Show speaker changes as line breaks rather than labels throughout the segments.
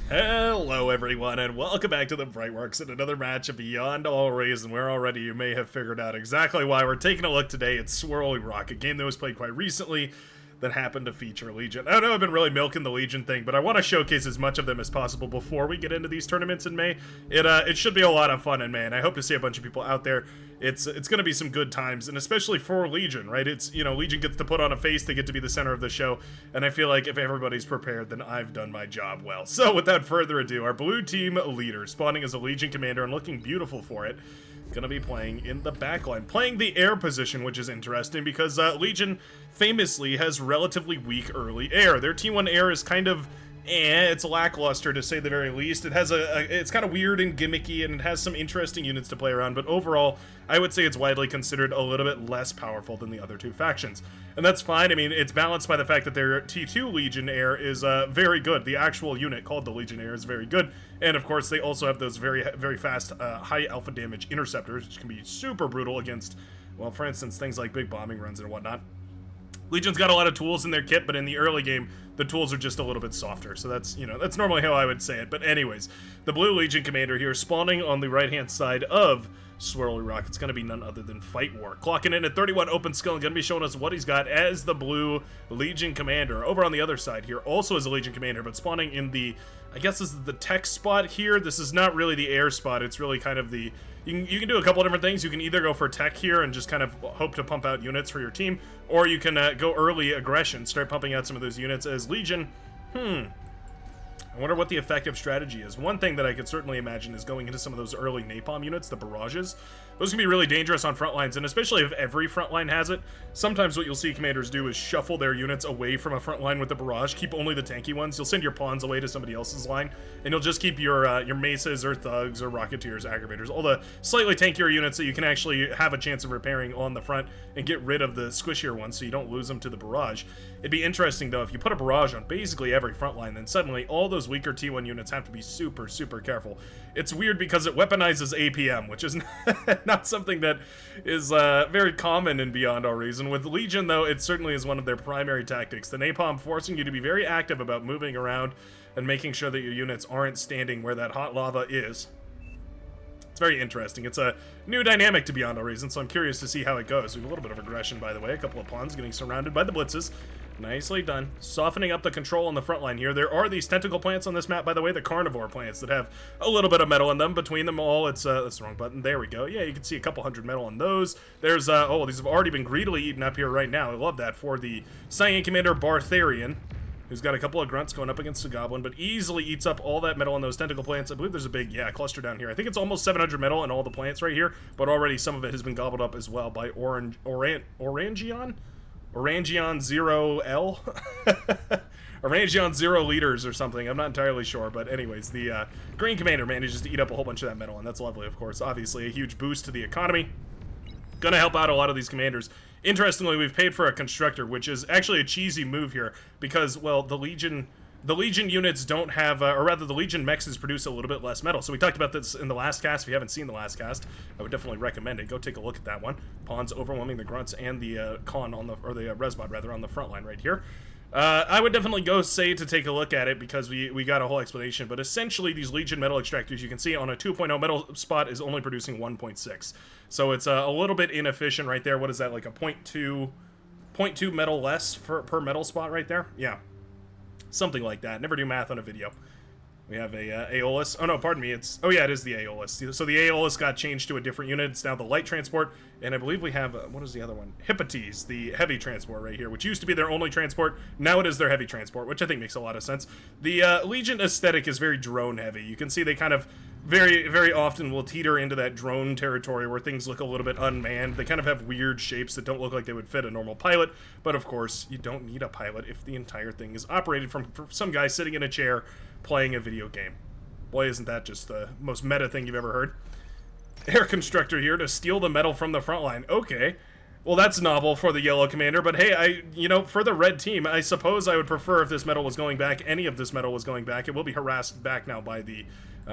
Hello everyone, and welcome back to the Brightworks and another match of Beyond All Reason, where already you may have figured out exactly why we're taking a look today at Swirly Rock, a game that was played quite recently that happened to feature Legion. I know I've been really milking the Legion thing, but I want to showcase as much of them as possible before we get into these tournaments in May. It should be a lot of fun in May, and I hope to see a bunch of people out there. It's going to be some good times, and especially for Legion, right? It's, you know, Legion gets to put on a face, they get to be the center of the show, and I feel like if everybody's prepared, then I've done my job well. So without further ado, our blue team leader, spawning as a Legion commander and looking beautiful for it, gonna be playing in the backline, playing the air position, which is interesting because Legion famously has relatively weak early air. Their T1 air is kind of it's lackluster to say the very least. It has it's kind of weird and gimmicky, and it has some interesting units to play around, but overall, I would say it's widely considered a little bit less powerful than the other two factions. And that's fine. I mean, it's balanced by the fact that their T2 Legion Air is very good. The actual unit called the Legion Air is very good. And of course, they also have those very fast, high alpha damage interceptors, which can be super brutal against, well, for instance, things like big bombing runs and whatnot. Legion's got a lot of tools in their kit, but in the early game, the tools are just a little bit softer. So that's, you know, that's normally how I would say it. But anyways, the blue Legion commander here spawning on the right-hand side of Swirly Rock. It's going to be none other than Fight War. Clocking in at 31 open skill and going to be showing us what he's got as the blue Legion commander. Over on the other side here, also as a Legion commander, but spawning in the, I guess this is the tech spot here. This is not really the air spot. It's really kind of the, you can do a couple different things. You can either go for tech here and just kind of hope to pump out units for your team, or you can go early aggression, start pumping out some of those units as Legion. I wonder what the effective strategy is. One thing that I could certainly imagine is going into some of those early napalm units, the barrages. Those can be really dangerous on front lines, and especially if every front line has it. Sometimes what you'll see commanders do is shuffle their units away from a front line with the barrage, keep only the tanky ones. You'll send your pawns away to somebody else's line, and you'll just keep your maces or thugs or rocketeers, aggravators, all the slightly tankier units that you can actually have a chance of repairing on the front and get rid of the squishier ones so you don't lose them to the barrage. It'd be interesting, though, if you put a barrage on basically every front line, then suddenly all those weaker T1 units have to be super, super careful. It's weird because it weaponizes APM, which is not something that is very common in Beyond All Reason. With Legion, though, it certainly is one of their primary tactics. The napalm forcing you to be very active about moving around and making sure that your units aren't standing where that hot lava is. It's very interesting. It's a new dynamic to Beyond All Reason, so I'm curious to see how it goes. We have a little bit of aggression, by the way. A couple of pawns getting surrounded by the blitzes. Nicely done. Softening up the control on the front line here. There are these tentacle plants on this map, by the way, the carnivore plants that have a little bit of metal in them. Between them all, it's that's the wrong button. There we go. Yeah, you can see a couple hundred metal on those. There's, oh, these have already been greedily eaten up here right now. I love that for the Cyan Commander Bartharian, who's got a couple of grunts going up against the goblin, but easily eats up all that metal in those tentacle plants. I believe there's a big, cluster down here. I think it's almost 700 metal in all the plants right here, but already some of it has been gobbled up as well by Orangion 0L? Orangion 0 liters or something. I'm not entirely sure, but anyways, the green commander manages to eat up a whole bunch of that metal, and that's lovely, of course. Obviously, a huge boost to the economy. Gonna help out a lot of these commanders. Interestingly, we've paid for a constructor, which is actually a cheesy move here because, well, the Legion units don't have, or rather, the Legion mexes produce a little bit less metal. So we talked about this in the last cast. If you haven't seen the last cast, I would definitely recommend it. Go take a look at that one. Pawns overwhelming the grunts and the con on the, or the resbot rather, on the front line right here. I would definitely go say to take a look at it because we got a whole explanation, but essentially these Legion metal extractors, you can see on a 2.0 metal spot is only producing 1.6. So it's a little bit inefficient right there. What is that, like a 0.2 metal less per metal spot right there? Yeah. Something like that. Never do math on a video. We have a Aeolus. Oh no, pardon me. It's, oh yeah, it is the Aeolus. So the Aeolus got changed to a different unit. It's now the light transport, and I believe we have what is the other one? Hippotes, the heavy transport right here, which used to be their only transport. Now it is their heavy transport, which I think makes a lot of sense. The Legion aesthetic is very drone heavy. You can see they kind of very often will teeter into that drone territory where things look a little bit unmanned. They kind of have weird shapes that don't look like they would fit a normal pilot, but of course you don't need a pilot if the entire thing is operated from some guy sitting in a chair playing a video game. Boy, isn't that just the most meta thing you've ever heard. Air constructor here to steal the metal from the front line. Okay. Well, that's novel for the yellow commander, but hey, for the red team, I suppose I would prefer if this metal was going back, any of this metal was going back. It will be harassed back now by the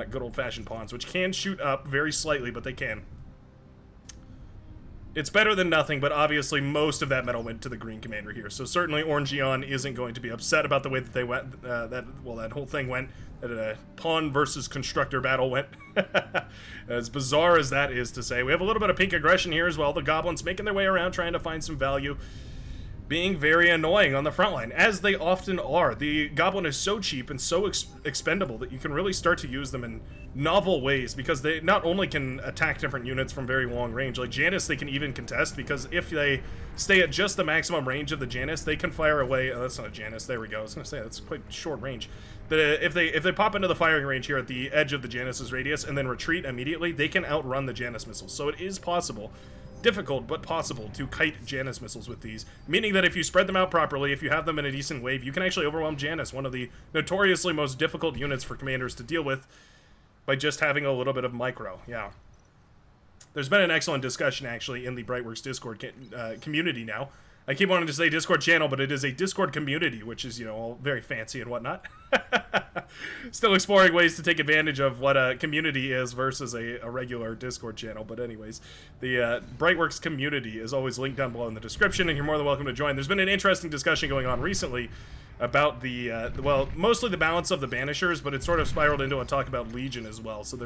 good old-fashioned pawns, which can shoot up very slightly, but they can. It's better than nothing, but obviously most of that metal went to the green commander here. So certainly Orangeon isn't going to be upset about the way that they went, that whole thing went, that a pawn versus constructor battle went. As bizarre as that is to say. We have a little bit of pink aggression here as well. The goblins making their way around, trying to find some value. Being very annoying on the front line, as they often are. The goblin is so cheap and so expendable that you can really start to use them in novel ways, because they not only can attack different units from very long range, like Janus they can even contest, because if they stay at just the maximum range of the Janus, they can fire away. Oh, that's not a Janus, there we go. I was gonna say that's quite short range. If they pop into the firing range here at the edge of the Janus's radius and then retreat immediately, they can outrun the Janus missiles. So it is possible, difficult but possible, to kite Janus missiles with these, meaning that if you spread them out properly, if you have them in a decent wave, you can actually overwhelm Janus, one of the notoriously most difficult units for commanders to deal with, by just having a little bit of micro. Yeah. There's been an excellent discussion, actually, in the Brightworks Discord community now. I keep wanting to say Discord channel, but it is a Discord community, which is, you know, all very fancy and whatnot. Still exploring ways to take advantage of what a community is versus a regular Discord channel. But anyways, the Brightworks community is always linked down below in the description, and you're more than welcome to join. There's been an interesting discussion going on recently about the, well, mostly the balance of the Banishers, but it sort of spiraled into a talk about Legion as well. So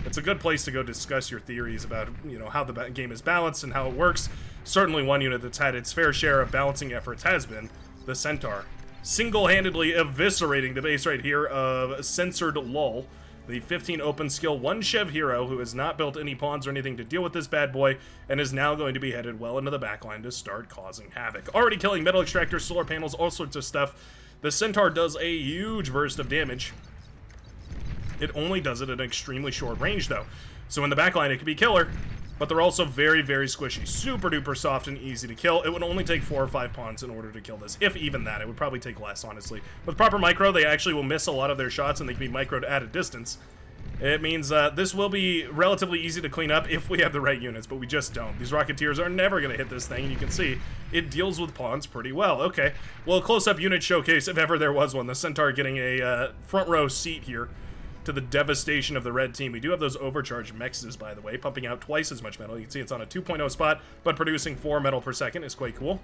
it's a good place to go discuss your theories about, you know, how the game is balanced and how it works. Certainly one unit that's had its fair share of balancing efforts has been the Centaur. Single-handedly eviscerating the base right here of Censored Lull, the 15 open skill 1 Chev hero who has not built any pawns or anything to deal with this bad boy, and is now going to be headed well into the backline to start causing havoc. Already killing metal extractors, solar panels, all sorts of stuff. The Centaur does a huge burst of damage. It only does it at an extremely short range, though. So in the backline, it could be killer, but they're also very, very squishy. Super duper soft and easy to kill. It would only take 4 or 5 pawns in order to kill this, if even that. It would probably take less, honestly. With proper micro, they actually will miss a lot of their shots, and they can be microed at a distance. It means this will be relatively easy to clean up if we have the right units, but we just don't. These Rocketeers are never going to hit this thing, and you can see it deals with pawns pretty well. Okay, well, a close-up unit showcase, if ever there was one. The Centaur getting a front row seat here to the devastation of the red team. We do have those overcharged mexes, by the way, pumping out twice as much metal. You can see it's on a 2.0 spot, but producing 4 metal per second is quite cool.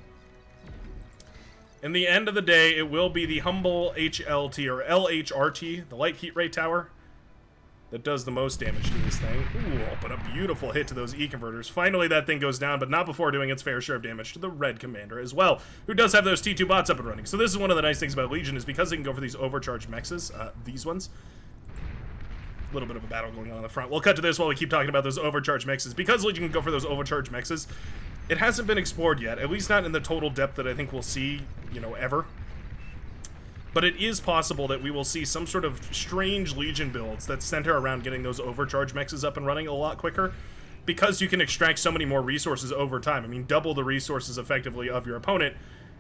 In the end of the day, it will be the humble HLT, or LHRT, the light heat rate tower, that does the most damage to this thing. Ooh, but a beautiful hit to those E-converters. Finally, that thing goes down, but not before doing its fair share of damage to the red commander as well, who does have those T2 bots up and running. So this is one of the nice things about Legion, is because they can go for these overcharged mexes, these ones. A little bit of a battle going on the front. We'll cut to this while we keep talking about those overcharged mexes. Because Legion can go for those overcharged mexes, it hasn't been explored yet, at least not in the total depth that I think we'll see, you know, ever. But it is possible that we will see some sort of strange Legion builds that center around getting those overcharged mexes up and running a lot quicker, because you can extract so many more resources over time. I mean, double the resources effectively of your opponent,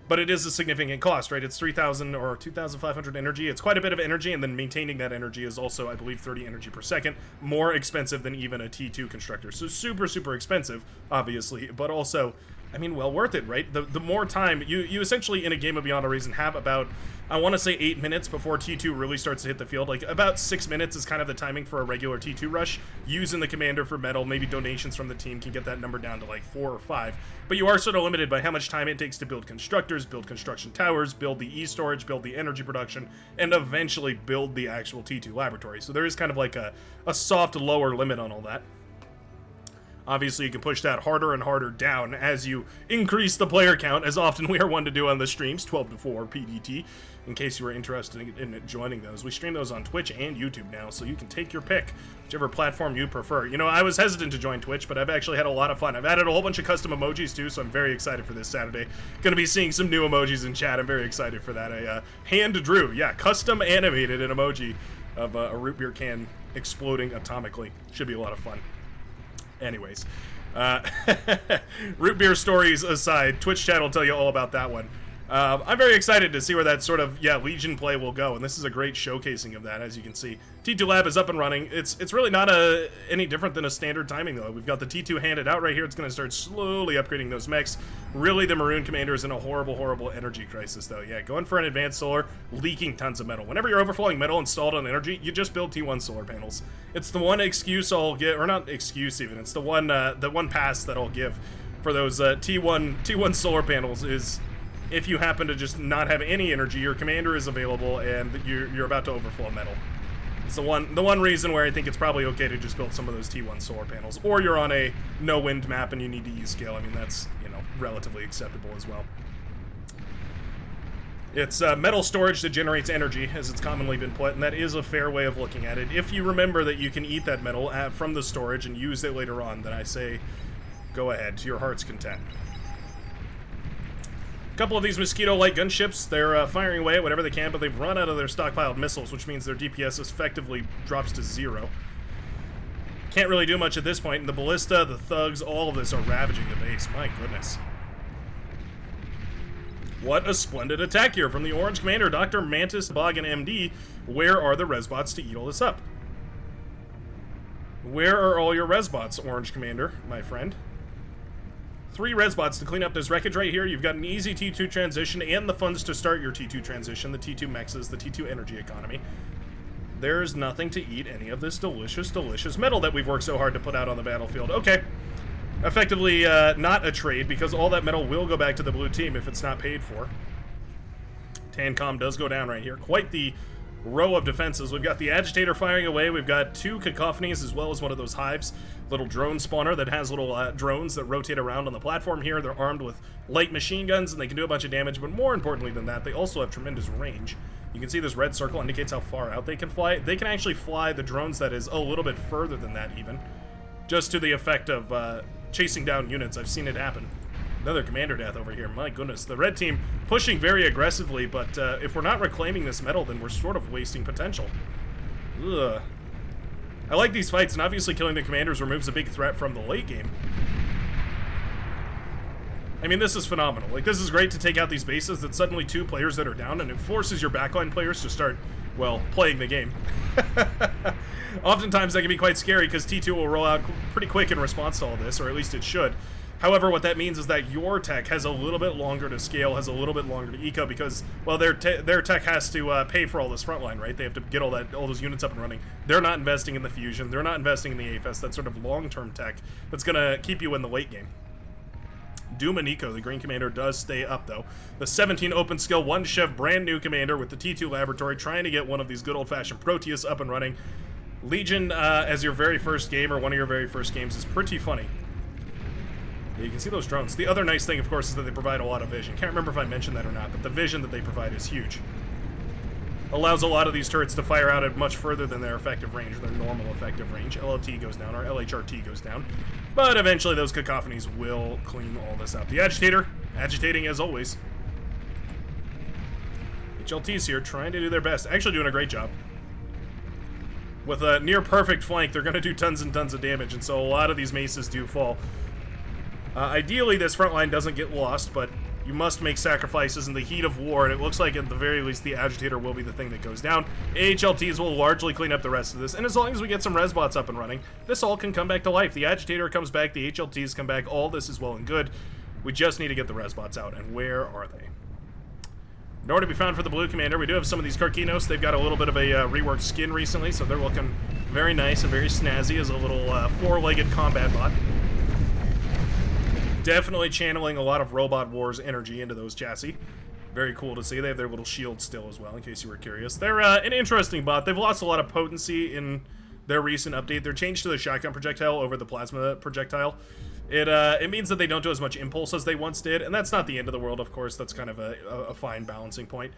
but it is a significant cost, right? It's 3,000 or 2,500 energy. It's quite a bit of energy, and then maintaining that energy is also, I believe, 30 energy per second. More expensive than even a T2 constructor. So super, super expensive, obviously, but also, I mean, well worth it, right? The more time, you essentially, in a game of Beyond a Reason, have about, I want to say 8 minutes before T2 really starts to hit the field. Like, about 6 minutes is kind of the timing for a regular T2 rush. Using the commander for metal, maybe donations from the team can get that number down to like 4 or 5. But you are sort of limited by how much time it takes to build constructors, build construction towers, build the E-storage, build the energy production, and eventually build the actual T2 laboratory. So there is kind of like a soft lower limit on all that. Obviously, you can push that harder and harder down as you increase the player count, as often we are one to do on the streams, 12 to 4 PDT, in case you were interested in joining those. We stream those on Twitch and YouTube now, so you can take your pick, whichever platform you prefer. You know, I was hesitant to join Twitch, but I've actually had a lot of fun. I've added a whole bunch of custom emojis, too, so I'm very excited for this Saturday. Going to be seeing some new emojis in chat. I'm very excited for that. I hand-drew, yeah, custom animated an emoji of a root beer can exploding atomically. Should be a lot of fun. Anyways, root beer stories aside, Twitch chat will tell you all about that one. I'm very excited to see where that sort of, Legion play will go, and this is a great showcasing of that, as you can see. T2 Lab is up and running. It's really not any different than a standard timing, though. We've got the T2 handed out right here. It's going to start slowly upgrading those mechs. Really, the Maroon Commander is in a horrible, horrible energy crisis, though. Yeah, going for an advanced solar, leaking tons of metal. Whenever you're overflowing metal installed on energy, you just build T1 solar panels. It's the one excuse I'll get, or not excuse even, it's the one pass that I'll give for those T1 solar panels is if you happen to just not have any energy, your commander is available and you're about to overflow metal. It's the one reason where I think it's probably okay to just build some of those T1 solar panels. Or you're on a no wind map and you need to use scale. I mean, that's, you know, relatively acceptable as well. It's metal storage that generates energy, as it's commonly been put, and that is a fair way of looking at it. If you remember that you can eat that metal from the storage and use it later on, then I say go ahead, to your heart's content. A couple of these mosquito light gunships, they're firing away at whatever they can, but they've run out of their stockpiled missiles, which means their DPS effectively drops to 0. Can't really do much at this point, and the ballista, the thugs, all of this are ravaging the base. My goodness. What a splendid attack here from the Orange Commander, Dr. Mantis, Bog, and MD. Where are the resbots to eat all this up? Where are all your resbots, Orange Commander, my friend? 3 resbots to clean up this wreckage right here. You've got an easy T2 transition and the funds to start your T2 transition, the T2 mexes, the T2 energy economy. There's nothing to eat any of this delicious, delicious metal that we've worked so hard to put out on the battlefield. Okay. Effectively not a trade, because all that metal will go back to the blue team if it's not paid for. Tancom does go down right here. Quite the row of defenses. We've got the agitator firing away. We've got 2 cacophonies as well as one of those hives. Little drone spawner that has little drones that rotate around on the platform here. They're armed with light machine guns and they can do a bunch of damage, but more importantly than that, they also have tremendous range. You can see this red circle indicates how far out they can fly. They can actually fly the drones that is a little bit further than that even. Just to the effect of chasing down units. I've seen it happen. Another commander death over here. My goodness. The red team pushing very aggressively, but if we're not reclaiming this metal, then we're sort of wasting potential. Ugh. I like these fights, and obviously killing the commanders removes a big threat from the late game. I mean, this is phenomenal. Like, this is great to take out these bases that suddenly 2 players that are down, and it forces your backline players to start, well, playing the game. Oftentimes that can be quite scary because T2 will roll out pretty quick in response to all this, or at least it should. However, what that means is that your tech has a little bit longer to scale, has a little bit longer to eco because, well, their tech has to pay for all this frontline, right? They have to get all those units up and running. They're not investing in the fusion. They're not investing in the AFS. That sort of long-term tech that's going to keep you in the late game. Doom and Eco, the Green Commander, does stay up, though. The 17 open skill, 1 Chev, brand new Commander with the T2 Laboratory, trying to get one of these good old-fashioned Proteus up and running. Legion as your very first game, or one of your very first games, is pretty funny. Yeah, you can see those drones. The other nice thing, of course, is that they provide a lot of vision. Can't remember if I mentioned that or not, but the vision that they provide is huge. Allows a lot of these turrets to fire out at much further than their effective range, or their normal effective range. LLT goes down, or LHRT goes down. But eventually those cacophonies will clean all this up. The Agitator, agitating as always. HLT's here, trying to do their best. Actually doing a great job. With a near-perfect flank, they're going to do tons and tons of damage, and so a lot of these maces do fall. Ideally, this front line doesn't get lost, but you must make sacrifices in the heat of war, and it looks like at the very least the Agitator will be the thing that goes down. AHLTs will largely clean up the rest of this, and as long as we get some resbots up and running, this all can come back to life. The Agitator comes back, the HLTs come back, all this is well and good. We just need to get the resbots out, and where are they? Nowhere to be found for the Blue Commander. We do have some of these Karkinos. They've got a little bit of a reworked skin recently, so they're looking very nice and very snazzy as a little 4-legged combat bot. Definitely channeling a lot of Robot Wars energy into those chassis. Very cool to see. They have their little shield still as well, in case you were curious. They're an interesting bot. They've lost a lot of potency in their recent update. They're changed to the shotgun projectile over the plasma projectile. It means that they don't do as much impulse as they once did, and that's not the end of the world, of course. That's kind of a fine balancing point.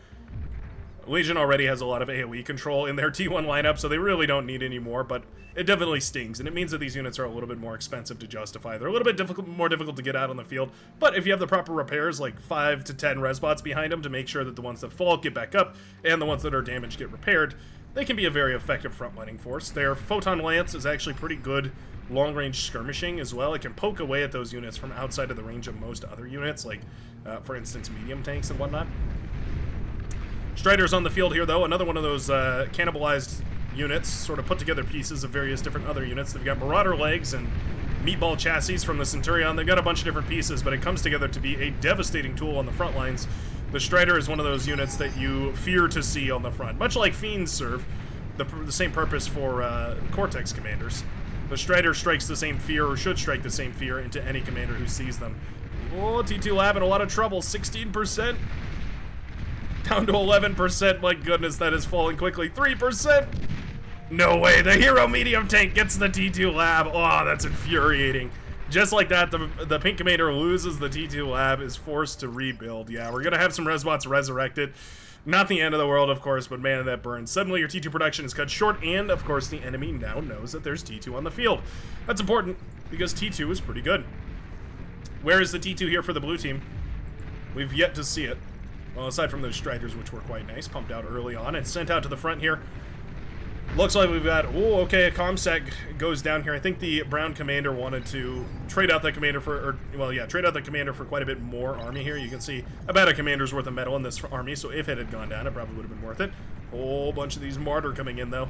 Legion already has a lot of AoE control in their T1 lineup, so they really don't need any more, but it definitely stings, and it means that these units are a little bit more expensive to justify. They're a little bit more difficult to get out on the field, but if you have the proper repairs, like 5 to 10 resbots behind them to make sure that the ones that fall get back up, and the ones that are damaged get repaired, they can be a very effective frontlining force. Their Photon Lance is actually pretty good long-range skirmishing as well. It can poke away at those units from outside of the range of most other units, like, for instance, medium tanks and whatnot. Strider's on the field here, though. Another one of those cannibalized units, sort of put together pieces of various different other units. They've got Marauder legs and meatball chassis from the Centurion. They've got a bunch of different pieces, but it comes together to be a devastating tool on the front lines. The Strider is one of those units that you fear to see on the front. Much like Fiends serve the same purpose for Cortex commanders. The Strider strikes the same fear, or should strike the same fear, into any commander who sees them. Oh, T2 Lab in a lot of trouble. 16%. Down to 11%. My goodness, that is falling quickly. 3%. No way. The hero medium tank gets the T2 Lab. Oh, that's infuriating. Just like that, the pink commander loses the T2 Lab, is forced to rebuild. Yeah, we're going to have some Resbots resurrected. Not the end of the world, of course, but man, that burns. Suddenly your T2 production is cut short, and of course the enemy now knows that there's T2 on the field. That's important, because T2 is pretty good. Where is the T2 here for the blue team? We've yet to see it. Well, aside from those Striders, which were quite nice, pumped out early on and sent out to the front here. Looks like we've got, oh, okay, a ComSec goes down here. I think the brown commander wanted to trade out that commander for, or, well, yeah, trade out the commander for quite a bit more army here. You can see about a commander's worth of metal in this army, so if it had gone down, it probably would have been worth it. Whole bunch of these Martyr coming in, though.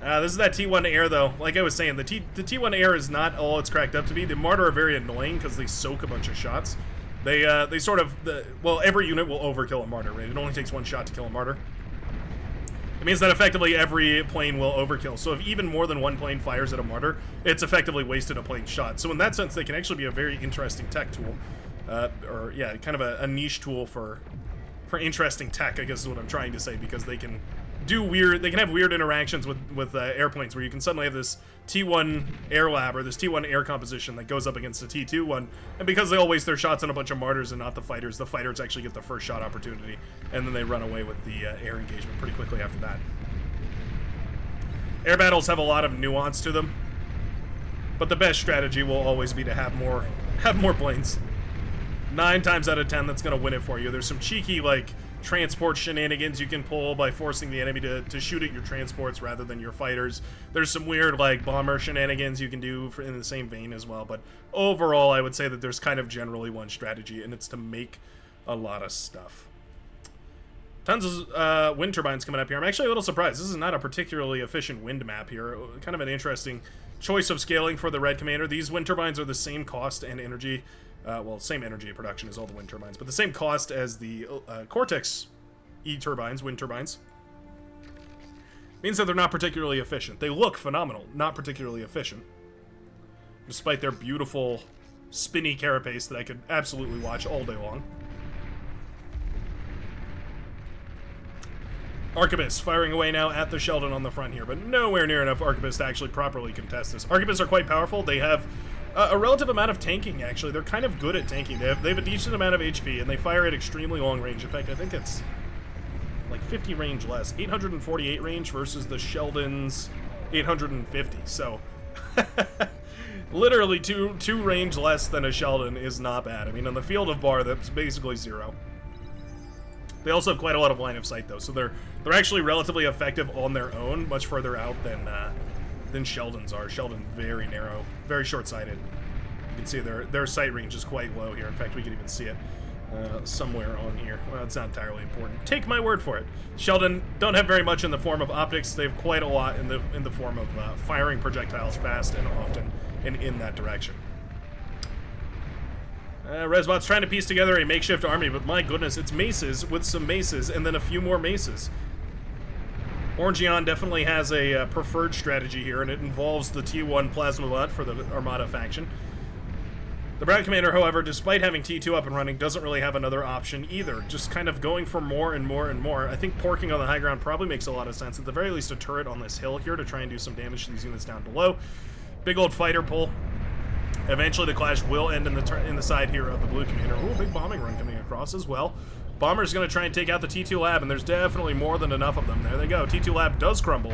This is that T1 Air, though. Like I was saying, the T1 Air is not all it's cracked up to be. The Martyr are very annoying because they soak a bunch of shots. They sort of, well, every unit will overkill a Martyr, right? It only takes one shot to kill a Martyr. It means that effectively every plane will overkill. So if even more than one plane fires at a Martyr, it's effectively wasted a plane shot. So in that sense, they can actually be a very interesting tech tool. Or, yeah, kind of a niche tool for interesting tech, I guess is what I'm trying to say, because they can do weird, they can have weird interactions with airplanes, where you can suddenly have this T1 air lab, or this T1 air composition that goes up against the T2 one, and because they all waste their shots on a bunch of Martyrs and not the fighters actually get the first shot opportunity, and then they run away with the air engagement pretty quickly after that. Air battles have a lot of nuance to them, but the best strategy will always be to have more planes. 9 times out of 10, that's going to win it for you. There's some cheeky, like, transport shenanigans you can pull by forcing the enemy to shoot at your transports rather than your fighters. There's some weird, like, bomber shenanigans you can do in the same vein as well, but overall, I would say that there's kind of generally one strategy, and it's to make a lot of stuff. Tons of wind turbines coming up here. I'm actually a little surprised. This is not a particularly efficient wind map here. Kind of an interesting choice of scaling for the red commander. These wind turbines are the same cost and energy, well, same energy production as all the wind turbines, but the same cost as the Cortex E-turbines, wind turbines. Means that they're not particularly efficient. They look phenomenal, not particularly efficient. Despite their beautiful, spinny carapace that I could absolutely watch all day long. Arquebus firing away now at the Sheldon on the front here, but nowhere near enough Arquebus to actually properly contest this. Arquebus are quite powerful. They have a relative amount of tanking, actually. They're kind of good at tanking. They have a decent amount of HP, and they fire at extremely long range. In fact, I think it's like 50 range less. 848 range versus the Sheldon's 850. So, literally two range less than a Sheldon is not bad. I mean, on the field of Bar, that's basically 0. They also have quite a lot of line of sight, though, so they're actually relatively effective on their own, much further out than Sheldon's are. Sheldon very narrow, very short-sighted. You can see their sight range is quite low here. In fact, we can even see it somewhere on here. Well, it's not entirely important. Take my word for it. Sheldon don't have very much in the form of optics. They have quite a lot in the form of firing projectiles fast and often and in that direction. Resbot's trying to piece together a makeshift army, but my goodness, it's maces with some maces and then a few more maces. Orangeon definitely has a preferred strategy here, and it involves the T1 Plasma Bot for the Armada faction. The Brown Commander, however, despite having T2 up and running, doesn't really have another option either. Just kind of going for more and more and more. I think porking on the high ground probably makes a lot of sense. At the very least, a turret on this hill here to try and do some damage to these units down below. Big old fighter pull. Eventually, the clash will end in the side here of the blue commander. Ooh, big bombing run coming across as well. Bomber's going to try and take out the T2 Lab, and there's definitely more than enough of them. There they go. T2 Lab does crumble.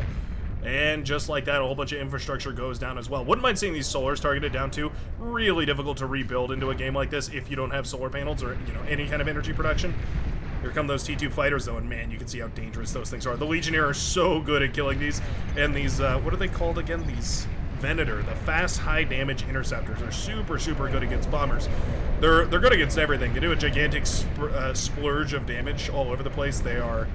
And just like that, a whole bunch of infrastructure goes down as well. Wouldn't mind seeing these solars targeted down too. Really difficult to rebuild into a game like this if you don't have solar panels or, you know, any kind of energy production. Here come those T2 fighters, though, and man, you can see how dangerous those things are. The Legionnaire are so good at killing these. And these, what are they called again? These Venator, the fast, high-damage interceptors, are super, super good against bombers. They're good against everything. They do a gigantic splurge of damage all over the place. They're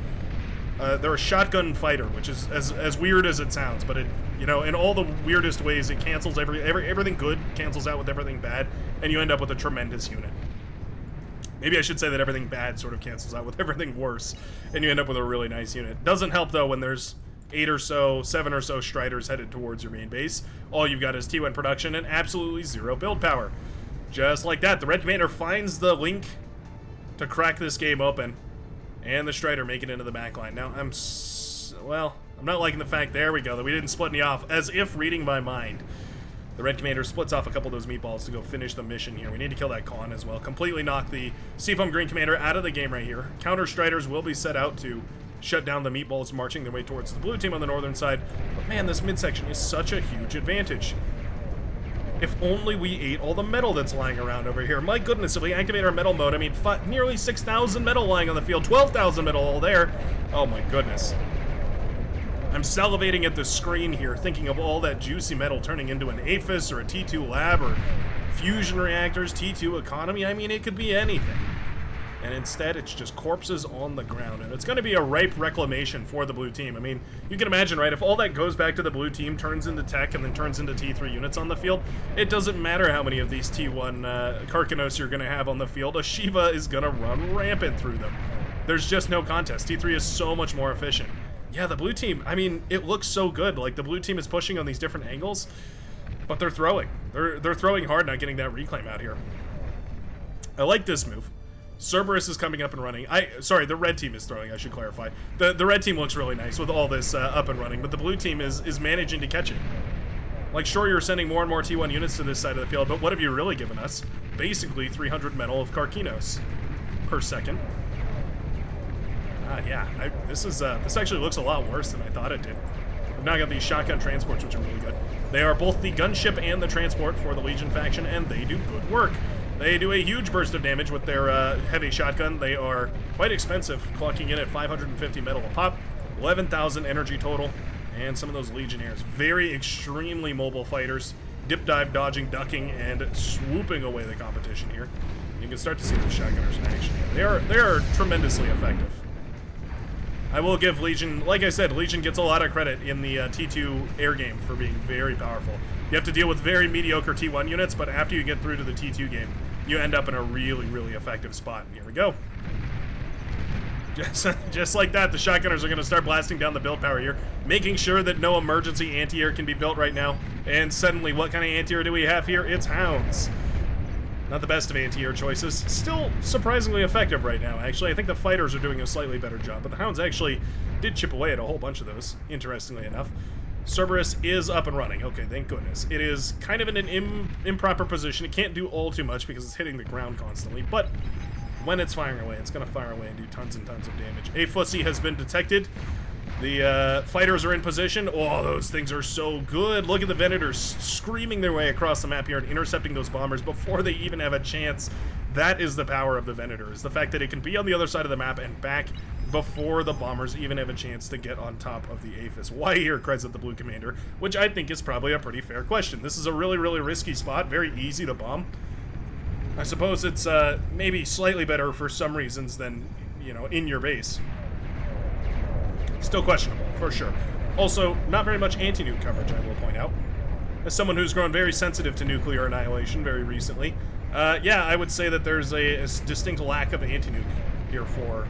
a shotgun fighter, which is as weird as it sounds, but it, you know, in all the weirdest ways, it cancels everything good cancels out with everything bad, and you end up with a tremendous unit. Maybe I should say that everything bad sort of cancels out with everything worse, and you end up with a really nice unit. Doesn't help, though, when there's 8 or so, 7 or so Striders headed towards your main base. All you've got is T1 production and absolutely 0 build power. Just like that, the Red Commander finds the link to crack this game open, and the Strider make it into the backline. Now, I'm not liking the fact, there we go, that we didn't split any off, as if reading my mind. The Red Commander splits off a couple of those meatballs to go finish the mission here. We need to kill that Khan as well. Completely knock the Seafoam Green Commander out of the game right here. Counter Striders will be set out to shut down the meatballs marching their way towards the blue team on the northern side. But man, this midsection is such a huge advantage. If only we ate all the metal that's lying around over here. My goodness, if we activate our metal mode, I mean, nearly 6,000 metal lying on the field, 12,000 metal all there. Oh my goodness. I'm salivating at the screen here, thinking of all that juicy metal turning into an APHIS or a T2 lab or fusion reactors, T2 economy. I mean, it could be anything. And instead, it's just corpses on the ground. And it's going to be a ripe reclamation for the blue team. I mean, you can imagine, right? If all that goes back to the blue team, turns into tech, and then turns into T3 units on the field, it doesn't matter how many of these T1 Karkanos you're going to have on the field. A Shiva is going to run rampant through them. There's just no contest. T3 is so much more efficient. Yeah, the blue team, I mean, it looks so good. Like, the blue team is pushing on these different angles, but they're throwing. They're throwing hard, not getting that reclaim out here. I like this move. Cerberus is coming up and running. Sorry, the red team is throwing, I should clarify. The red team looks really nice with all this up and running, but the blue team is managing to catch it. Like, sure, you're sending more and more T1 units to this side of the field, but what have you really given us? Basically 300 metal of Karkinos per second. Yeah, this actually looks a lot worse than I thought it did. We've now got these shotgun transports, which are really good. They are both the gunship and the transport for the Legion faction, and they do good work. They do a huge burst of damage with their heavy shotgun. They are quite expensive, clocking in at 550 metal a pop, 11,000 energy total, and some of those Legionnaires. Very extremely mobile fighters, dip dive, dodging, ducking, and swooping away the competition here. You can start to see those shotgunners in action. They are tremendously effective. I will give Legion, like I said, Legion gets a lot of credit in the T2 air game for being very powerful. You have to deal with very mediocre T1 units, but after you get through to the T2 game, you end up in a really, really effective spot. And here we go. Just like that, the shotgunners are going to start blasting down the build power here, making sure that no emergency anti-air can be built right now. And suddenly, what kind of anti-air do we have here? It's Hounds. Not the best of anti-air choices. Still surprisingly effective right now, actually. I think the fighters are doing a slightly better job, but the Hounds actually did chip away at a whole bunch of those, interestingly enough. Cerberus is up and running. Okay, thank goodness. It is kind of in an improper position. It can't do all too much because it's hitting the ground constantly, but when it's firing away, it's going to fire away and do tons and tons of damage. A Fussy has been detected. The fighters are in position. Oh, those things are so good. Look at the Venators screaming their way across the map here and intercepting those bombers before they even have a chance. That is the power of the Venators. The fact that it can be on the other side of the map and back before the bombers even have a chance to get on top of the APHIS. Why here, cries at the blue commander? Which I think is probably a pretty fair question. This is a really, really risky spot. Very easy to bomb. I suppose it's maybe slightly better for some reasons than, you know, in your base. Still questionable, for sure. Also, not very much anti-nuke coverage, I will point out. As someone who's grown very sensitive to nuclear annihilation very recently, yeah, I would say that there's a distinct lack of anti-nuke here for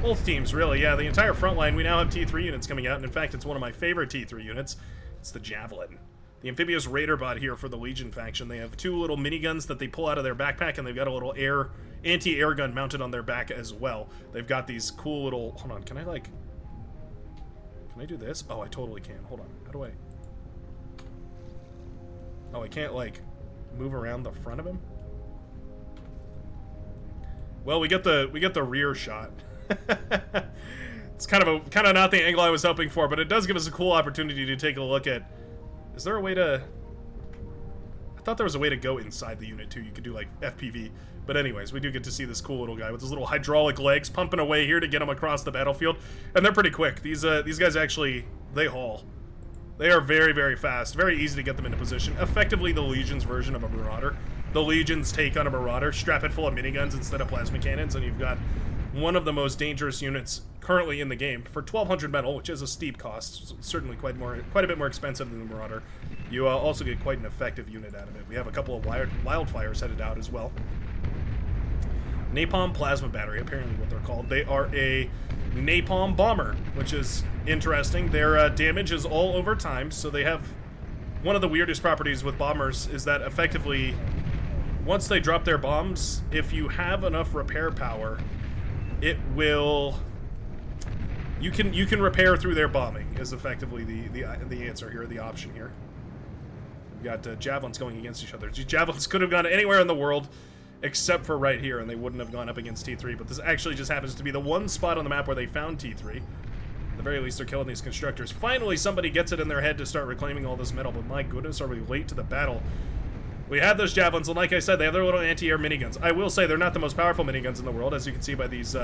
both teams, really. Yeah, the entire front line, we now have T3 units coming out, and in fact, it's one of my favorite T3 units. It's the Javelin. The amphibious raider bot here for the Legion faction. They have 2 little miniguns that they pull out of their backpack, and they've got a little anti-air gun mounted on their back as well. They've got these cool little... Hold on, can I do this? Oh, I totally can. Hold on. How do I... Oh, I can't, like, move around the front of him? Well, we get the rear shot. It's kind of not the angle I was hoping for, but it does give us a cool opportunity to take a look at... Is there a way to... I thought there was a way to go inside the unit, too. You could do, like, FPV. But anyways, we do get to see this cool little guy with his little hydraulic legs pumping away here to get him across the battlefield. And they're pretty quick. These guys actually, they haul. They are very, very fast. Very easy to get them into position. Effectively the Legion's version of a Marauder. The Legion's take on a Marauder. Strap it full of miniguns instead of plasma cannons, and you've got one of the most dangerous units currently in the game. For 1,200 metal, which is a steep cost, certainly quite a bit more expensive than the Marauder, you also get quite an effective unit out of it. We have a couple of wildfires headed out as well. Napalm Plasma Battery, apparently what they're called. They are a napalm bomber, which is interesting. Their damage is all over time, so they have one of the weirdest properties with bombers is that effectively, once they drop their bombs, if you have enough repair power, it will... You can repair through their bombing is effectively the answer here, the option here. We've got javelins going against each other. Javelins could have gone anywhere in the world except for right here, and they wouldn't have gone up against T3, but this actually just happens to be the one spot on the map where they found T3. At the very least, they're killing these constructors. Finally, somebody gets it in their head to start reclaiming all this metal, but my goodness, are we late to the battle. We have those javelins, and like I said, they have their little anti-air miniguns. I will say they're not the most powerful miniguns in the world, as you can see by these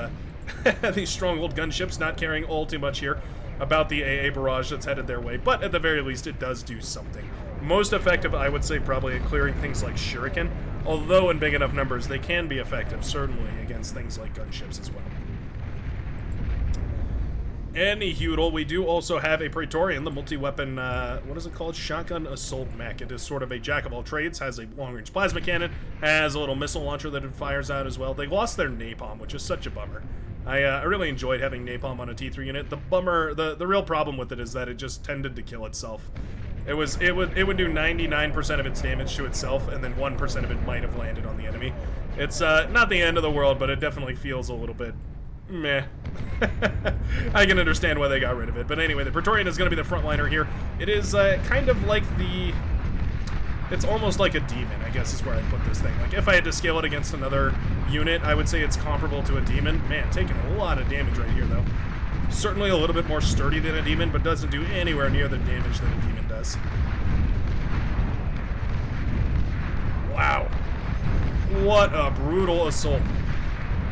these stronghold gunships not caring all too much here about the AA barrage that's headed their way, but at the very least, it does do something. Most effective, I would say, probably at clearing things like shuriken, although in big enough numbers, they can be effective, certainly, against things like gunships as well. Anyhoodle, we do also have a Praetorian, the multi-weapon, what is it called? Shotgun Assault Mech. It is sort of a jack-of-all-trades, has a long-range plasma cannon, has a little missile launcher that it fires out as well. They lost their napalm, which is such a bummer. I really enjoyed having napalm on a T3 unit. The bummer, the real problem with it is that it just tended to kill itself. It would do 99% of its damage to itself, and then 1% of it might have landed on the enemy. It's not the end of the world, but it definitely feels a little bit meh. I can understand why they got rid of it. But anyway, the Praetorian is going to be the frontliner here. It is kind of like the... It's almost like a demon, I guess is where I put this thing. Like, if I had to scale it against another unit, I would say it's comparable to a demon. Man, taking a lot of damage right here, though. Certainly a little bit more sturdy than a demon, but doesn't do anywhere near the damage that a demon does. Wow. What a brutal assault.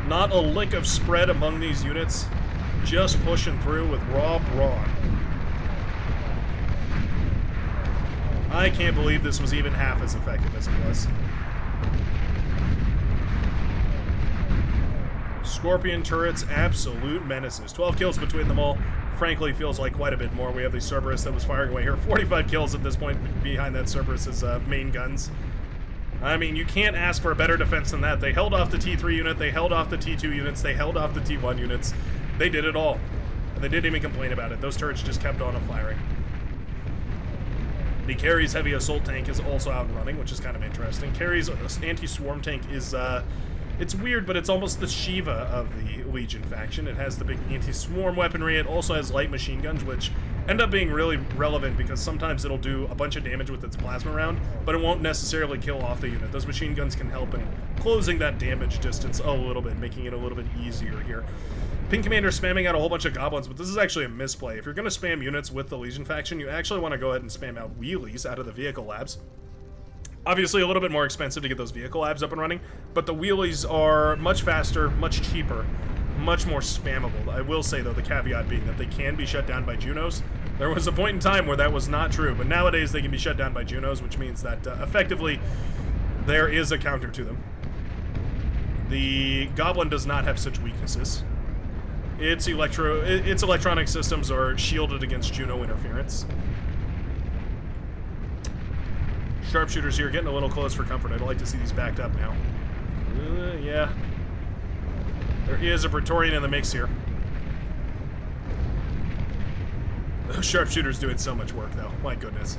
Not a lick of spread among these units. Just pushing through with raw brawn. I can't believe this was even half as effective as it was. Scorpion turrets, absolute menaces. 12 kills between them all. Frankly, feels like quite a bit more. We have the Cerberus that was firing away here. 45 kills at this point behind that Cerberus's main guns. I mean, you can't ask for a better defense than that. They held off the T3 unit, they held off the T2 units, they held off the T1 units. They did it all. And they didn't even complain about it. Those turrets just kept on firing. The Carey's heavy assault tank is also out and running, which is kind of interesting. Carey's anti-swarm tank is, it's weird, but it's almost the Shiva of the Legion faction. It has the big anti-swarm weaponry. It also has light machine guns, which end up being really relevant because sometimes it'll do a bunch of damage with its plasma round, but it won't necessarily kill off the unit. Those machine guns can help in closing that damage distance a little bit, making it a little bit easier here. Pink Commander spamming out a whole bunch of goblins, but this is actually a misplay. If you're going to spam units with the Legion faction, you actually want to go ahead and spam out wheelies out of the vehicle labs. Obviously a little bit more expensive to get those vehicle labs up and running, but the wheelies are much faster, much cheaper, much more spammable. I will say, though, the caveat being that they can be shut down by Junos. There was a point in time where that was not true, but nowadays they can be shut down by Junos, which means that effectively there is a counter to them. The Goblin does not have such weaknesses. Its electronic systems are shielded against Juno interference. Sharpshooters here getting a little close for comfort. I'd like to see these backed up now. Yeah. There is a Praetorian in the mix here. Those sharpshooters doing so much work, though. My goodness.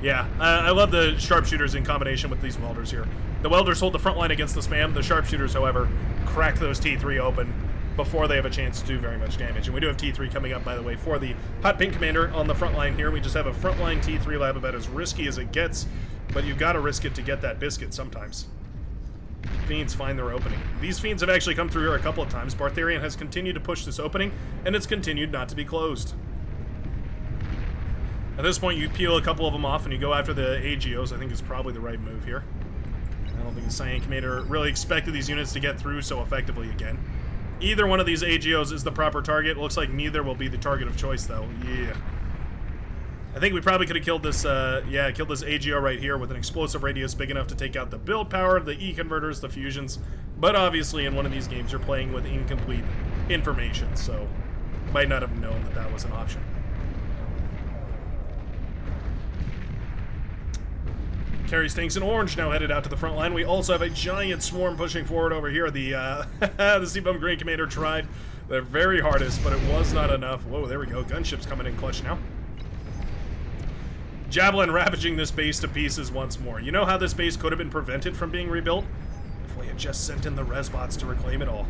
Yeah, I love the sharpshooters in combination with these welders here. The welders hold the front line against the spam. The sharpshooters, however, crack those T3 open before they have a chance to do very much damage. And we do have T3 coming up, by the way, for the Hot Pink Commander on the front line here. We just have a frontline T3 lab about as risky as it gets, but you've got to risk it to get that biscuit sometimes. Fiends find their opening. These Fiends have actually come through here a couple of times. Bartharian has continued to push this opening, and it's continued not to be closed. At this point, you peel a couple of them off and you go after the AGOs. I think is probably the right move here. I don't think the Cyan Commander really expected these units to get through so effectively again. Either one of these AGOs is the proper target. Looks like neither will be the target of choice, though. Yeah. I think we probably could have killed this, killed this AGO right here with an explosive radius big enough to take out the build power, the E-converters, the fusions. But obviously, in one of these games, you're playing with incomplete information, so might not have known that that was an option. Carey Stinks in orange now headed out to the front line. We also have a giant swarm pushing forward over here. The the Seabum Green Commander tried. Their very hardest, but it was not enough. Whoa, there we go. Gunship's coming in clutch now. Javelin ravaging this base to pieces once more. You know how this base could have been prevented from being rebuilt? If we had just sent in the resbots to reclaim it all.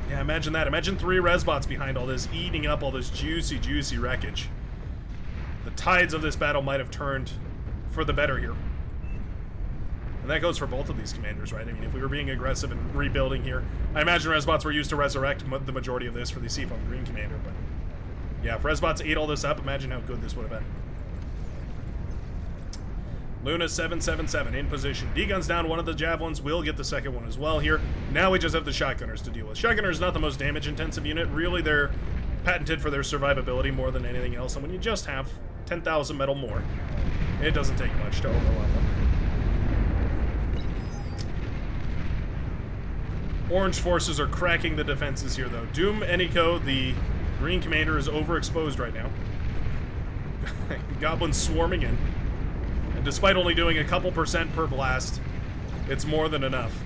Yeah, imagine that. Imagine 3 resbots behind all this, eating up all this juicy, juicy wreckage. The tides of this battle might have turned for the better here. And that goes for both of these commanders, right? I mean, if we were being aggressive and rebuilding here, I imagine resbots were used to resurrect the majority of this for the Seafoam Green commander, but yeah, if resbots ate all this up, imagine how good this would have been. Luna 777 in position. D-Gun's down one of the javelins. We'll get the second one as well here. Now we just have the shotgunners to deal with. Shotgunners not the most damage-intensive unit. Really, they're patented for their survivability more than anything else. And when you just have 10,000 metal more, it doesn't take much to overwhelm them. Orange forces are cracking the defenses here, though. Doom Eniko, the green commander, is overexposed right now. Goblins swarming in. And despite only doing a couple % per blast, it's more than enough.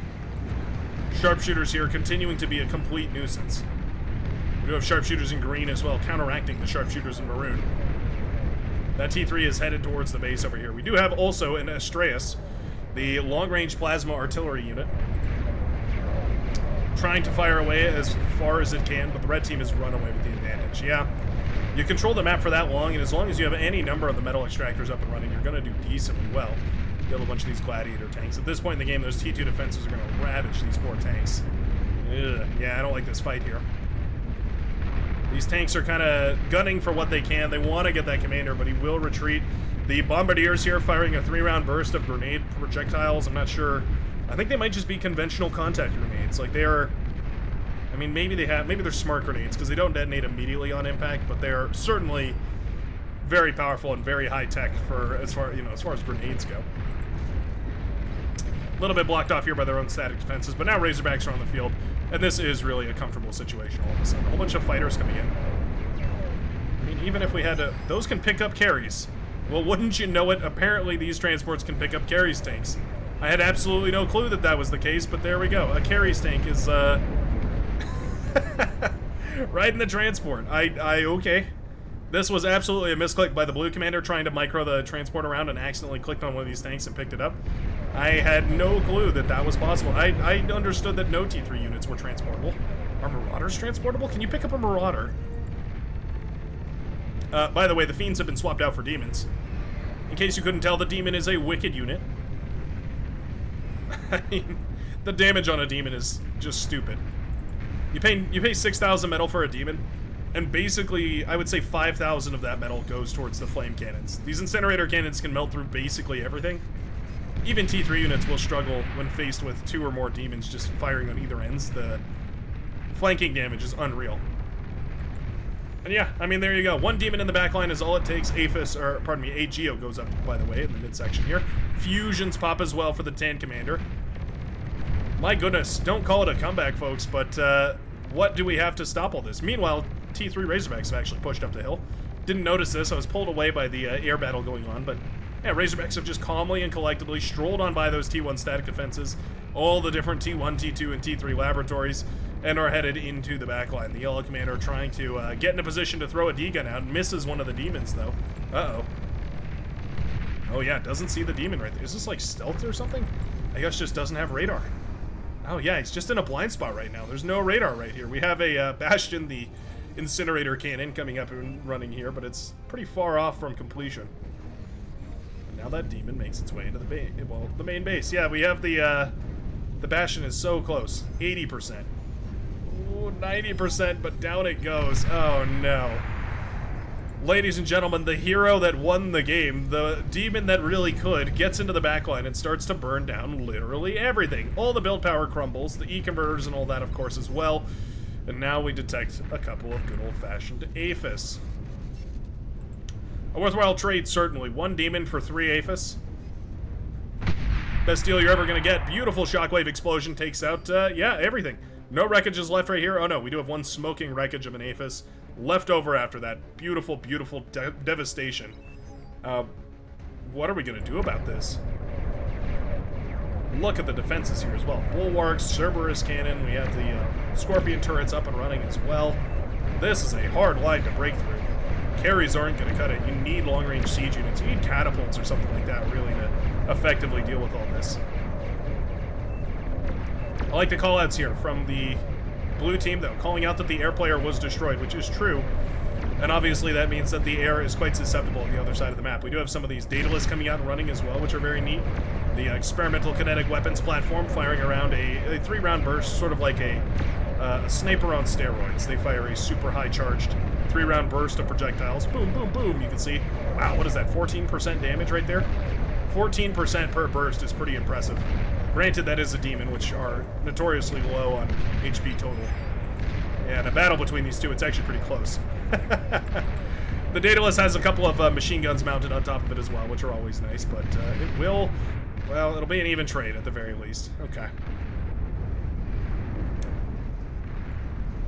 Sharpshooters here continuing to be a complete nuisance. We do have sharpshooters in green as well, counteracting the sharpshooters in maroon. That T3 is headed towards the base over here. We do have also an Astreus, the long-range plasma artillery unit, trying to fire away as far as it can, but the red team has run away with the advantage. Yeah. You control the map for that long, and as long as you have any number of the metal extractors up and running, you're going to do decently well. You have a bunch of these gladiator tanks. At this point in the game, those T2 defenses are going to ravage these poor tanks. Ugh. Yeah, I don't like this fight here. These tanks are kind of gunning for what they can. They want to get that commander, but he will retreat. The bombardiers here firing a 3-round burst of grenade projectiles. I'm not sure. I think they might just be conventional contact grenades. Like, they are... I mean, maybe they're smart grenades because they don't detonate immediately on impact, but they are certainly very powerful and very high tech for as far as grenades go. A little bit blocked off here by their own static defenses, but now Razorbacks are on the field, and this is really a comfortable situation all of a sudden. A whole bunch of fighters coming in. I mean, even if we had to, those can pick up carries. Well, wouldn't you know it? Apparently, these transports can pick up carries tanks. I had absolutely no clue that that was the case, but there we go. A carries tank is right in the transport. Okay. This was absolutely a misclick by the blue commander trying to micro the transport around and accidentally clicked on one of these tanks and picked it up. I had no clue that that was possible. I understood that no T3 units were transportable. Are Marauders transportable? Can you pick up a Marauder? By the way, the Fiends have been swapped out for Demons. In case you couldn't tell, the Demon is a wicked unit. I mean, the damage on a Demon is just stupid. You pay 6,000 metal for a Demon, and basically, I would say 5,000 of that metal goes towards the flame cannons. These incinerator cannons can melt through basically everything. Even T3 units will struggle when faced with 2 or more demons just firing on either ends. The flanking damage is unreal. And yeah, I mean, there you go. 1 demon in the backline is all it takes. A Geo goes up, by the way, in the midsection here. Fusions pop as well for the Tan Commander. My goodness, don't call it a comeback, folks, but what do we have to stop all this? Meanwhile, T3 Razorbacks have actually pushed up the hill. Didn't notice this. I was pulled away by the air battle going on, but yeah, Razorbacks have just calmly and collectively strolled on by those T1 static defenses, all the different T1, T2, and T3 laboratories, and are headed into the backline. The yellow commander trying to get in a position to throw a D-gun out. Misses one of the demons, though. Uh-oh. Oh, yeah, doesn't see the demon right there. Is this like stealth or something? I guess just doesn't have radar. Oh, yeah, he's just in a blind spot right now. There's no radar right here. We have a Bastion, the incinerator cannon, coming up and running here, but it's pretty far off from completion. And now that demon makes its way into the main base. Yeah, we have the Bastion is so close. 80%. Ooh, 90%, but down it goes. Oh, no. Ladies and gentlemen, the hero that won the game, the demon that really could, gets into the backline and starts to burn down literally everything. All the build power crumbles, the E-converters and all that, of course, as well. And now we detect a couple of good old-fashioned Aphis. A worthwhile trade, certainly. 1 demon for 3 Aphis. Best deal you're ever going to get. Beautiful shockwave explosion takes out, yeah, everything. No wreckage is left right here. Oh, no, we do have 1 smoking wreckage of an Aphis left over after that. Beautiful, beautiful devastation. What are we going to do about this? look at the defenses here as well. Bulwarks, Cerberus cannon, we have the Scorpion turrets up and running as well. This is a hard line to break through. Carries aren't going to cut it. You need long-range siege units. You need catapults or something like that, really, to effectively deal with all this. I like the call-outs here from the blue team, though, calling out that the air player was destroyed, which is true. And obviously that means that the air is quite susceptible on the other side of the map. We do have some of these dataless coming out and running as well, which are very neat. The experimental kinetic weapons platform firing around a 3-round burst, sort of like a sniper on steroids. They fire a super high-charged 3-round burst of projectiles. Boom, boom, boom. You can see, wow, what is that, 14% damage right there? 14% per burst is pretty impressive. Granted, that is a demon, which are notoriously low on HP total. And a battle between these two, it's actually pretty close. The Daedalus has a couple of machine guns mounted on top of it as well, which are always nice, but it will, well, it'll be an even trade at the very least. Okay.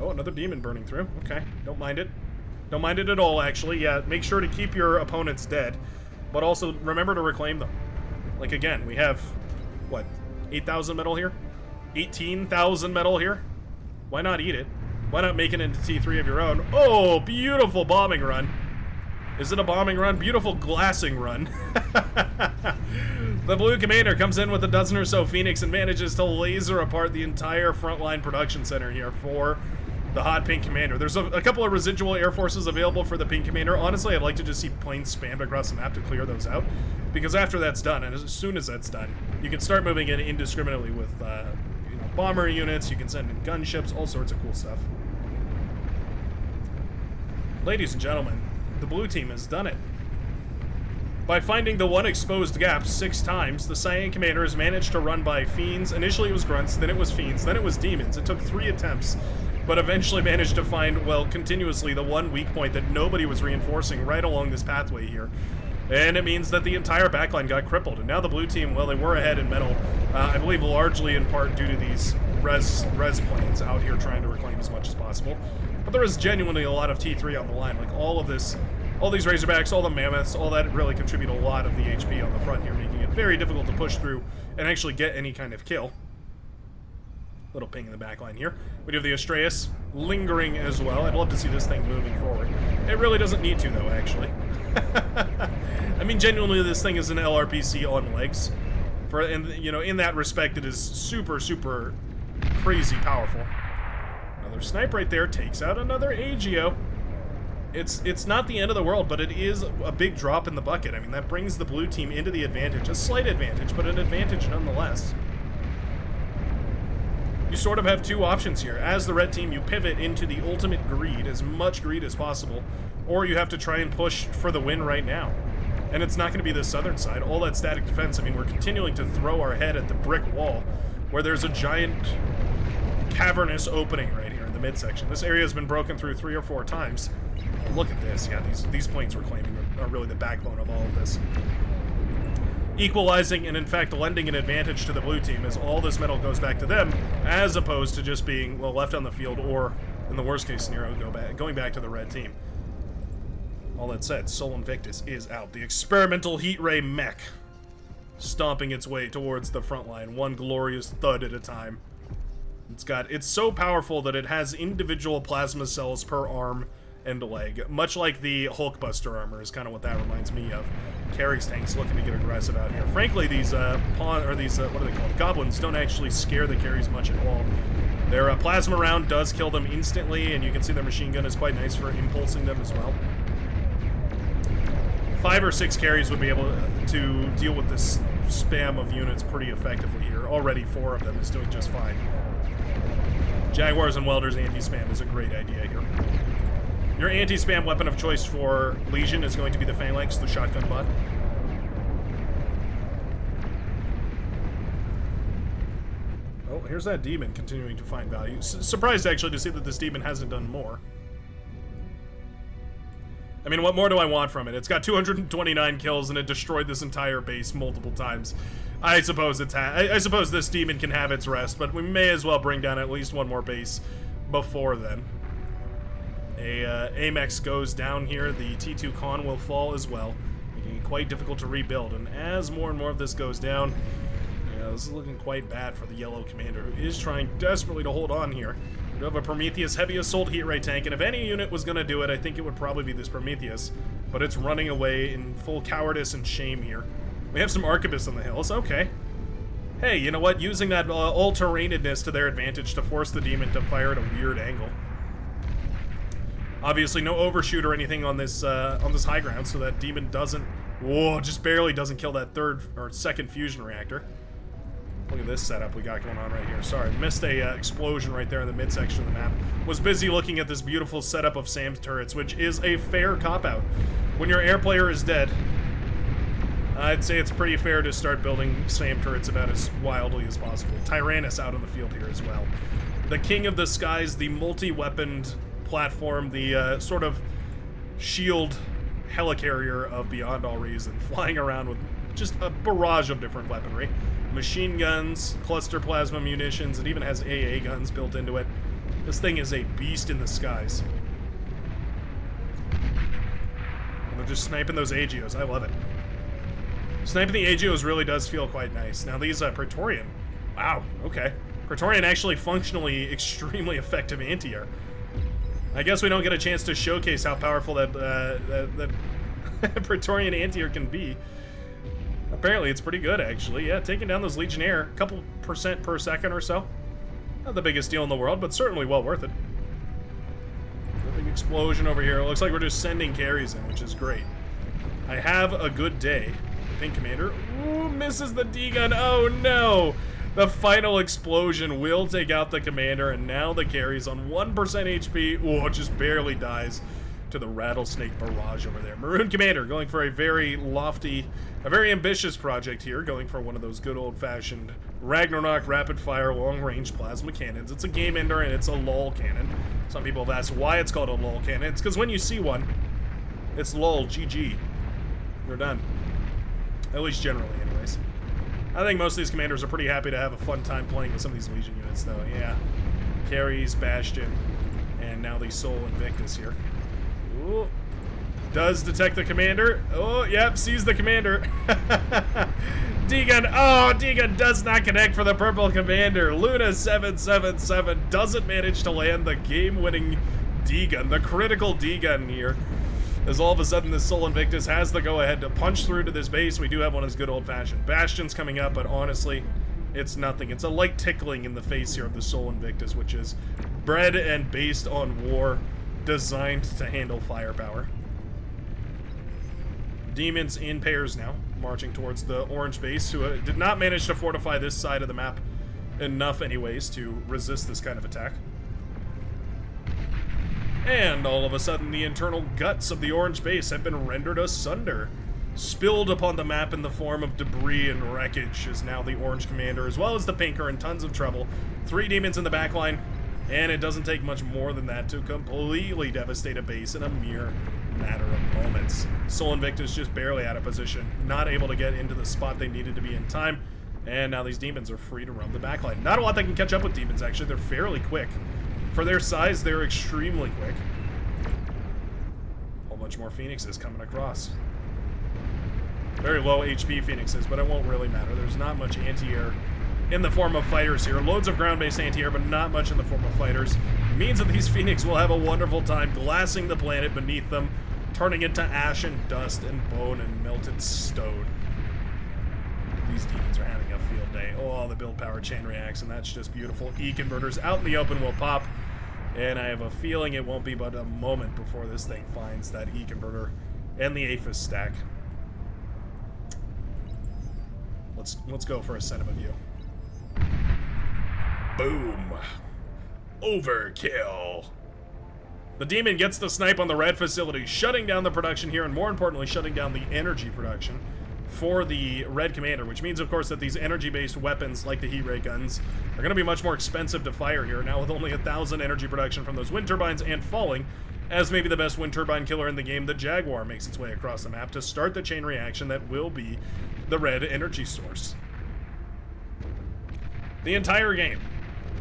Oh, another demon burning through. Okay, don't mind it. Don't mind it at all, actually. Yeah, make sure to keep your opponents dead, but also remember to reclaim them. Like, again, we have, what, 8,000 metal here? 18,000 metal here? Why not eat it? Why not make it into T3 of your own? Oh, beautiful bombing run. Is it a bombing run? Beautiful glassing run. The blue commander comes in with a dozen or so Phoenix and manages to laser apart the entire frontline production center here for the hot pink commander. There's a couple of residual air forces available for the pink commander. Honestly, I'd like to just see planes spammed across the map to clear those out, because after that's done, and as soon as that's done, you can start moving in indiscriminately with you know, bomber units. You can send in gunships, all sorts of cool stuff. Ladies and gentlemen, the blue team has done it. By finding the one exposed gap 6 times, the Cyan commander has managed to run by fiends. Initially it was grunts, then it was fiends, then it was demons. It took 3 attempts, but eventually managed to find, well, continuously the one weak point that nobody was reinforcing right along this pathway here. And it means that the entire backline got crippled. And now the blue team, well, they were ahead in metal, I believe largely in part due to these res planes out here trying to reclaim as much as possible. But there is genuinely a lot of T3 on the line. Like, all of this, all these Razorbacks, all the Mammoths, all that really contribute a lot of the HP on the front here, making it very difficult to push through and actually get any kind of kill. Little ping in the back line here. We do have the Astreus lingering as well. I'd love to see this thing moving forward. It really doesn't need to, though, actually. I mean, genuinely, this thing is an LRPC on legs. And, you know, in that respect, it is super, super crazy powerful. Another snipe right there takes out another AGO. It's not the end of the world, but it is a big drop in the bucket. I mean, that brings the blue team into the advantage. A slight advantage, but an advantage nonetheless. You sort of have 2 options here. As the red team, you pivot into the ultimate greed, as much greed as possible, or you have to try and push for the win right now. And it's not going to be the southern side. All that static defense, I mean, we're continuing to throw our head at the brick wall, where there's a giant cavernous opening right here in the midsection. This area has been broken through 3 or 4 times. Look at this. Yeah, these planes reclaiming are really the backbone of all of this. Equalizing and, in fact, lending an advantage to the blue team as all this metal goes back to them, as opposed to just being, well, left on the field or, in the worst-case scenario, going back to the red team. All that said, Sol Invictus is out. The experimental heat ray mech stomping its way towards the front line, one glorious thud at a time. It's so powerful that it has individual plasma cells per arm and leg, much like the Hulkbuster armor is kind of what that reminds me of. Carries tanks looking to get aggressive out here. Frankly, these what are they called? Goblins don't actually scare the carries much at all. Their plasma round does kill them instantly, and you can see their machine gun is quite nice for impulsing them as well. 5 or 6 carries would be able to deal with this spam of units pretty effectively here. Already 4 of them is doing just fine. Jaguars and Welders anti-spam is a great idea here. Your anti-spam weapon of choice for Legion is going to be the Phalanx, the shotgun butt. Oh, here's that demon continuing to find value. Surprised, actually, to see that this demon hasn't done more. I mean, what more do I want from it? It's got 229 kills, and it destroyed this entire base multiple times. I suppose I suppose this demon can have its rest, but we may as well bring down at least one more base before then. Amex goes down here. The T2 Con will fall as well, making it quite difficult to rebuild. And as more and more of this goes down, Yeah, this is looking quite bad for the yellow commander, who is trying desperately to hold on here. We do have a Prometheus heavy assault heat ray tank, and if any unit was going to do it, I think it would probably be this Prometheus. But it's running away in full cowardice and shame here. We have some arquebuses on the hills. Okay. Hey, you know what? Using that all-terrainedness to their advantage to force the demon to fire at a weird angle. Obviously, no overshoot or anything on this high ground, so that demon doesn't. Whoa, just barely doesn't kill that third or second fusion reactor. Look at this setup we got going on right here. Sorry, missed a explosion right there in the midsection of the map. Was busy looking at this beautiful setup of SAM's turrets, which is a fair cop-out. When your air player is dead, I'd say it's pretty fair to start building SAM turrets about as wildly as possible. Tyrannus out on the field here as well. The King of the Skies, the multi-weaponed platform, the sort of shield helicarrier of Beyond All Reason, flying around with just a barrage of different weaponry. Machine guns, cluster plasma munitions, it even has AA guns built into it. This thing is a beast in the skies. And they're just sniping those AGOs. I love it. Sniping the AGOs really does feel quite nice. Now these Praetorian. Wow, okay. Praetorian actually functionally extremely effective anti-air. I guess we don't get a chance to showcase how powerful that Praetorian anti-air can be. Apparently it's pretty good, actually. Yeah, taking down those Legionnaire, a couple percent per second or so. Not the biggest deal in the world, but certainly well worth it. A big explosion over here. It looks like we're just sending carries in, which is great. I have a good day. Pink Commander. Ooh, misses the D-gun. Oh, no. The final explosion will take out the commander, and now the carry's on 1% HP. Ooh, it just barely dies to the Rattlesnake barrage over there. Maroon Commander going for a very lofty, a very ambitious project here, going for one of those good old-fashioned Ragnarok rapid-fire long-range plasma cannons. It's a game ender, and it's a LOL cannon. Some people have asked why it's called a LOL cannon. It's because when you see one, it's LOL, GG. You're done. At least generally, anyways. I think most of these commanders are pretty happy to have a fun time playing with some of these Legion units, though. Yeah. Carries, Bastion, and now the Soul Invictus here. Ooh. Does detect the commander. Oh, yep, sees the commander. D-gun. Oh, D-gun does not connect for the purple commander. Luna 777 doesn't manage to land the game-winning D-gun, the critical D-gun here. As all of a sudden this Soul Invictus has the go-ahead to punch through to this base. We do have one of his good old-fashioned Bastions coming up, but honestly, it's nothing. It's a light tickling in the face here of the Soul Invictus, which is bred and based on war, designed to handle firepower. Demons in pairs now, marching towards the orange base, who did not manage to fortify this side of the map enough anyways to resist this kind of attack. And all of a sudden, the internal guts of the orange base have been rendered asunder. Spilled upon the map in the form of debris and wreckage is now the orange commander, as well as the pink, are in tons of trouble. 3 demons in the backline, and it doesn't take much more than that to completely devastate a base in a mere matter of moments. Soul Invictus just barely out of position, not able to get into the spot they needed to be in time, and now these demons are free to roam the backline. Not a lot that can catch up with demons, actually. They're fairly quick. For their size, they're extremely quick. Whole bunch more Phoenixes coming across. Very low HP Phoenixes, but it won't really matter. There's not much anti-air in the form of fighters here. Loads of ground-based anti-air, but not much in the form of fighters. It means that these Phoenix will have a wonderful time glassing the planet beneath them, turning into ash and dust and bone and melted stone. These demons are having a field day. Oh, the build power chain reaction. That's just beautiful. E-converters out in the open will pop. And I have a feeling it won't be but a moment before this thing finds that E-converter and the Aphis stack. Let's go for a cinema view. Boom. Overkill. The demon gets the snipe on the red facility, shutting down the production here, and more importantly, shutting down the energy production for the red commander, which means, of course, that these energy-based weapons, like the heat ray guns, are going to be much more expensive to fire here, now with only 1,000 energy production from those wind turbines, and falling, as maybe the best wind turbine killer in the game, the Jaguar makes its way across the map to start the chain reaction that will be the red energy source. The entire game,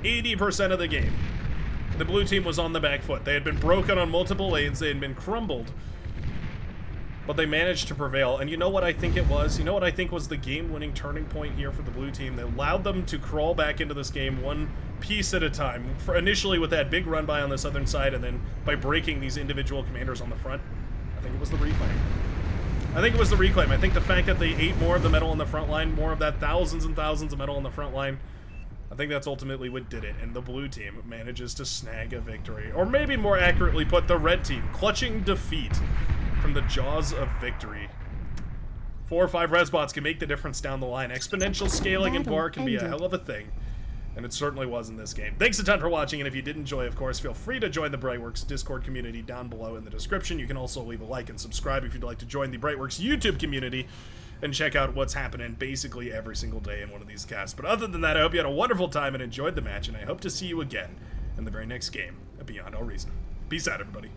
80% of the game, the blue team was on the back foot. They had been broken on multiple lanes, they had been crumbled, But they managed to prevail, and you know what I think it was? You know what I think was the game-winning turning point here for the blue team that allowed them to crawl back into this game one piece at a time, initially with that big run by on the southern side, and then by breaking these individual commanders on the front? I think it was the reclaim. I think it was the reclaim. I think the fact that they ate more of the metal on the front line, more of that thousands and thousands of metal on the front line, I think that's ultimately what did it, and the blue team manages to snag a victory. Or maybe more accurately put, the red team clutching defeat from the jaws of victory. 4 or 5 res bots can make the difference down the line. Exponential scaling in MOAR can be a hell of a thing, and it certainly was in this game. Thanks a ton for watching, and if you did enjoy, of course, feel free to join the Brightworks Discord community down below in the description. You can also leave a like and subscribe if you'd like to join the Brightworks YouTube community and check out what's happening basically every single day in one of these casts. But other than that, I hope you had a wonderful time and enjoyed the match, and I hope to see you again in the very next game at Beyond All Reason. Peace out, everybody.